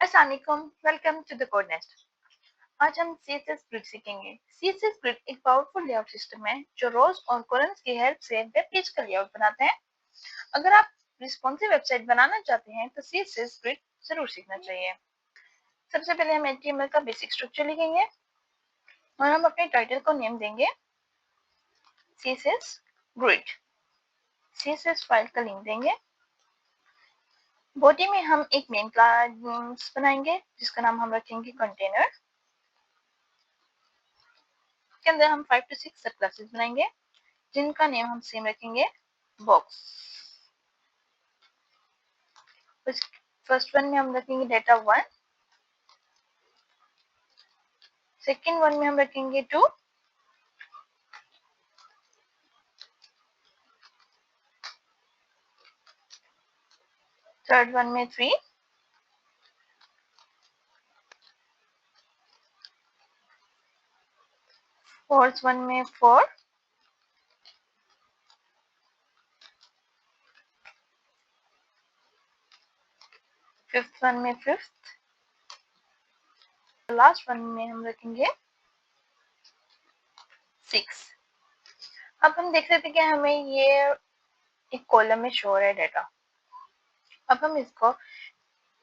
अस्सलामुअलैकुम, welcome to the Code Nest. आज हम CSS ग्रिड सीखेंगे। CSS ग्रिड एक पावरफुल लेआउट सिस्टम है जो रोज और कॉलम्स की हेल्प से वेब पेज का लेआउट बनाते हैं। अगर आप रिस्पॉन्सिव वेबसाइट बनाना चाहते हैं तो CSS ग्रिड जरूर सीखना चाहिए। सबसे पहले हम HTML का बेसिक स्ट्रक्चर लिखेंगे और हम अपने टाइटल को नेम देंगे CSS ग्रिड। CSS फाइल का लिंक देंगे। बॉडी में हम एक मेन क्लास बनाएंगे जिसका नाम हम रखेंगे कंटेनर। के अंदर हम 5 to 6 सब क्लासेस बनाएंगे जिनका नेम हम सेम रखेंगे बॉक्स। फर्स्ट वन में हम रखेंगे डेटा 1, सेकेंड वन में हम रखेंगे 2, थर्ड वन में 3, फोर्थ वन में 4, फिफ्थ वन में 5th, लास्ट वन में हम रखेंगे 6। अब हम देख सकते हैं कि हमें ये एक कॉलम में शो हो रहा है डेटा। अब हम इसको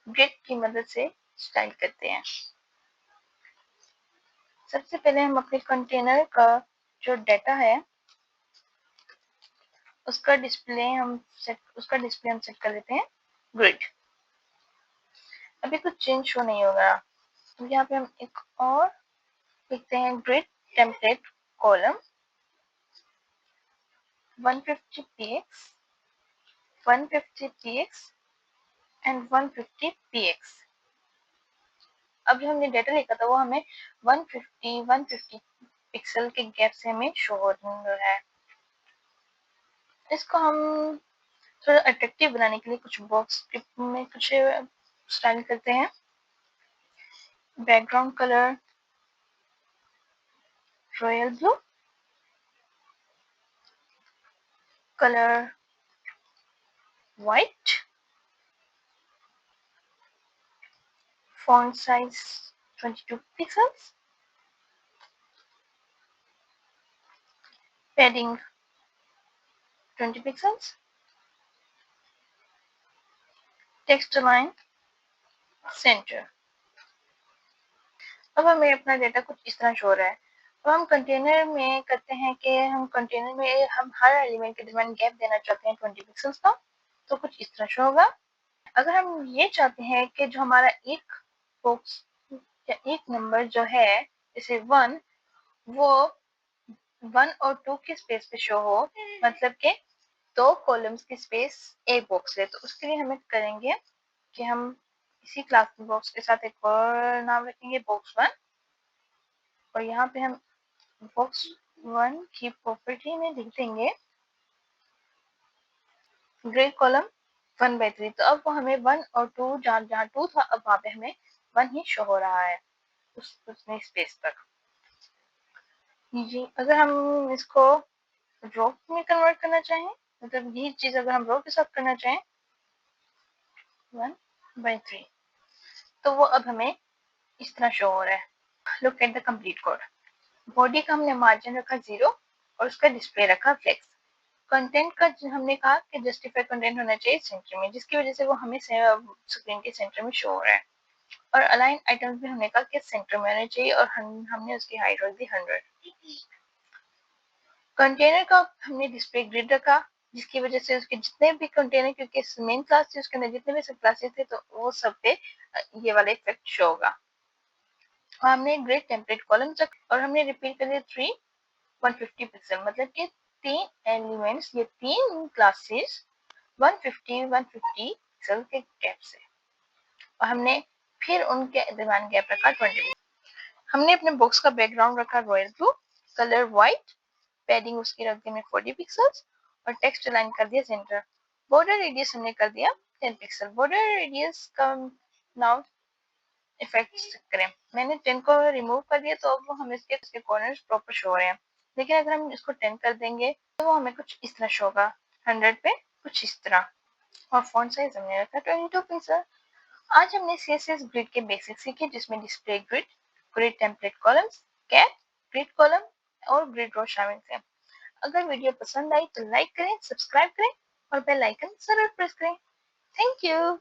ग्रिड की मदद से स्टाइल करते हैं। सबसे पहले हम अपने कंटेनर का जो डेटा है उसका डिस्प्ले हम सेट कर लेते हैं ग्रिड। अभी कुछ चेंज शो नहीं होगा, तो यहाँ पे हम एक और लिखते हैं grid template column 150 px, 150 px and 150 px। अब जो हमने डेटा लिखा था वो हमें 150 पिक्सल के गैप से हमें शो हो रहा है। इसको हम थोड़ा अट्रैक्टिव बनाने के लिए कुछ बॉक्स में कुछ स्टाइल करते हैं। Background colour royal blue, colour white, font size 22 pixels, padding 20 pixels, text align center। अब हमें अपना डेटा कुछ इस तरह शो हो रहा है। अब हम कंटेनर में करते हैं कि हम कंटेनर में हम हर एलिमेंट के दरमियान गैप देना चाहते हैं 20 पिक्सल्स का, तो कुछ इस तरह शो होगा। अगर हम ये चाहते हैं कि जो हमारा एक बॉक्स या एक नंबर जो है जैसे 1 वो 1 और 2 की स्पेस पे शो हो, मतलब के 2 कॉलम्स की स्पेस एक बॉक्स ले, तो उसके लिए हमें करेंगे कि हम इसी क्लास बॉक्स के साथ एक और नाम रखेंगे बॉक्स 1 और यहाँ पे हम बॉक्स 1 की प्रॉपर्टी में लिख देंगे ग्रिड कॉलम 1/3। तो अब वो हमें 1 और 2 जहाँ 2 था अब वहाँ पे हमें 1 ही शो हो रहा है उसमें स्पेस तक। जी, अगर हम इसको रो में कन्वर्ट करना चाहें, मतलब ये चीज अगर हम रो के साथ करना चाहें 1/3, तो वो अब हमें इस तरह शो हो रहा है। Look at the complete code. Body का हमने मार्जिन रखा 0 और उसका डिस्प्ले रखा फ्लेक्स। कंटेंट का हमने कहा कि जस्टिफाई कंटेंट होना चाहिए सेंटर में, जिसकी वजह से वो हमें स्क्रीन के सेंटर में शो हो रहा है। और अलाइन आइटम्स भी हमने कहा कि सेंटर में होना चाहिए और हमने उसकी हाइट रख दी 100। कंटेनर का हमने डिस्प्ले ग्रिड रखा जिसकी वजह से उसके जितने भी कंटेनर, क्योंकि मेन क्लास थी उसके अंदर जितने भी सब क्लासेस थे तो वो सब पे ये वाला इफेक्ट शो होगा। और हमने ग्रिड टेम्पलेट कॉलम तक और हमने रिपीट कर दिया 3 150 पिक्सल, मतलब कि 3 एलिमेंट्स ये 3 क्लासेस 150 पिक्सल के गैप से, और हमने फिर उनके दरमियान गैप रखा 20। हमने अपने बॉक्स का बैकग्राउंड रखा royal blue, colour white, padding उसकी रख दी हमने 40 पिक्सल्स और टेक्स्ट अलाइन कर दिया सेंटर। बॉर्डर रेडियस हमने कर दिया 10 पिक्सल। बॉर्डर रेडियस का नाउ इफेक्ट करें, मैंने 10 को रिमूव कर दिया तो अब वो हमें इसके कॉर्नर्स प्रॉपर शो हो रहे हैं। लेकिन अगर हम इसको 10 कर देंगे तो वो हमें कुछ इस तरह शो होगा 100 पे, कुछ इस तरह। और फॉन्ट साइज हमने रखा 22 पिक्सल। आज हमने CSS ग्रिड के बेसिक्स सीखे जिसमें display grid, grid template columns, कैट, ग्रिड कॉलम और ग्रिड रो शामिल थे। अगर वीडियो पसंद आई तो लाइक करें, सब्सक्राइब करें और बेल आइकन जरूर प्रेस करें। Thank you.